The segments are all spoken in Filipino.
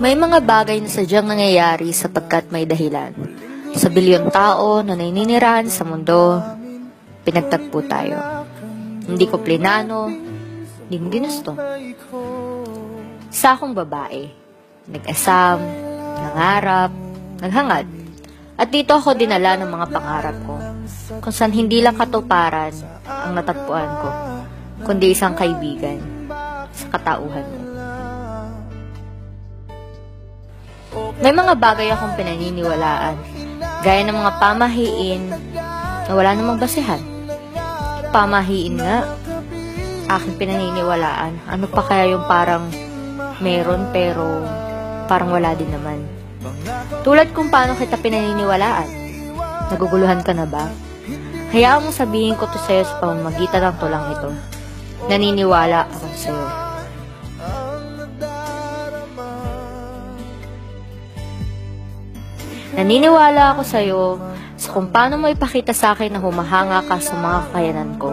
May mga bagay na sadyang nangyayari sapagkat may dahilan. Sa bilyon tao na naninirahan sa mundo, pinagtagpo tayo. Hindi ko plinano, hindi ko ginusto. Sa akong babae, nag-asam, nangarap, naghangad. At dito ako dinala ng mga pangarap ko, kung saan hindi lang katuparan ang natagpuan ko, kundi isang kaibigan sa katauhan mo. May mga bagay akong pinaniniwalaan, gaya ng mga pamahiin na wala namang basehan. Pamahiin nga, aking pinaniniwalaan. Ano pa kaya yung parang meron pero parang wala din naman. Tulad kung paano kita pinaniniwalaan. Naguguluhan ka na ba? Hayaan mo sabihin ko to sa'yo sa pamamagitan ng tulang ito. Naniniwala ako sa'yo. Naniniwala ako sa'yo sa kung paano mo ipakita sa akin na humahanga ka sa mga kakayanan ko.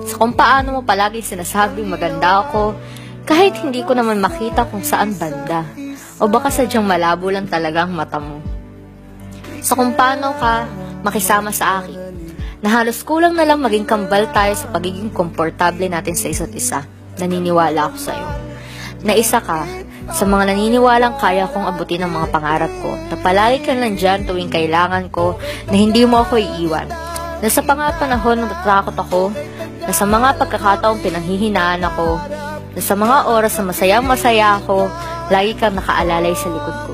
Sa kung paano mo palagi sinasabing maganda ako kahit hindi ko naman makita kung saan banda. O baka sadyang malabo lang talaga ang mata mo. Sa kung paano ka makisama sa akin, na halos kulang na lang maging kambal tayo sa pagiging komportable natin sa isa't isa. Naniniwala ako sa'yo. Na isa ka sa mga naniniwalang kaya kong abutin ang mga pangarap ko, na palagi ka nandyan tuwing kailangan ko, na hindi mo ako iiwan, na sa panahon natatakot ako, na sa mga pagkakataong pinanghihinaan ako, na sa mga oras na masayang-masaya ako, lagi kang nakaalalay sa likod ko.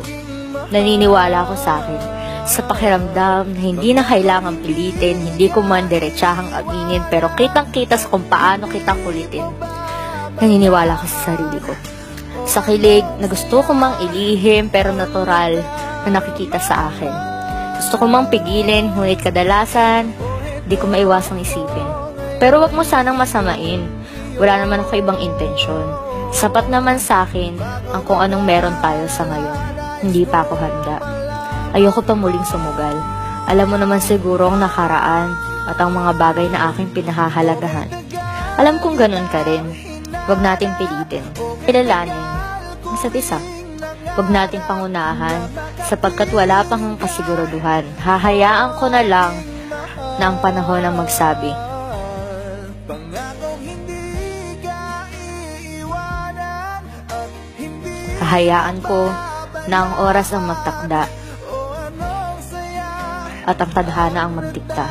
Naniniwala ako sa akin, sa pakiramdam na hindi na kailangang pilitin, hindi ko man diretsahang aminin, pero kitang-kita sa kung paano kitang kulitin. Naniniwala ako sa sarili ko. Sa kilig na gusto ko mang ilihim pero natural na nakikita sa akin. Gusto ko mang pigilin, ngunit kadalasan, di ko maiwasang isipin. Pero wag mo sanang masamain. Wala naman ako ibang intensyon. Sapat naman sa akin ang kung anong meron tayo sa ngayon. Hindi pa ako handa. Ayoko pa muling sumugal. Alam mo naman siguro ang nakaraan at ang mga bagay na aking pinahahalagahan. Alam kong ganun ka rin. Wag nating pilitin. Kilalanin isa't isa. Huwag nating pangunahan sapagkat wala pang kasiguraduhan. Hahayaan ko na lang na ang panahon ang magsabi. Hahayaan ko na ang oras ang magtakda at ang tadhana ang magdikta.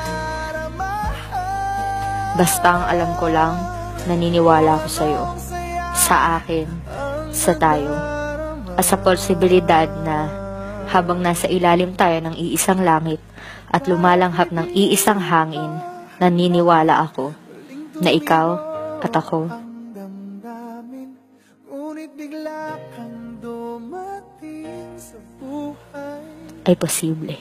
Basta ang alam ko lang, naniniwala ko sa'yo, sa akin, sa tayo, at sa posibilidad na habang nasa ilalim tayo ng iisang langit at lumalanghap ng iisang hangin, naniniwala ako na ikaw at ako ay posible.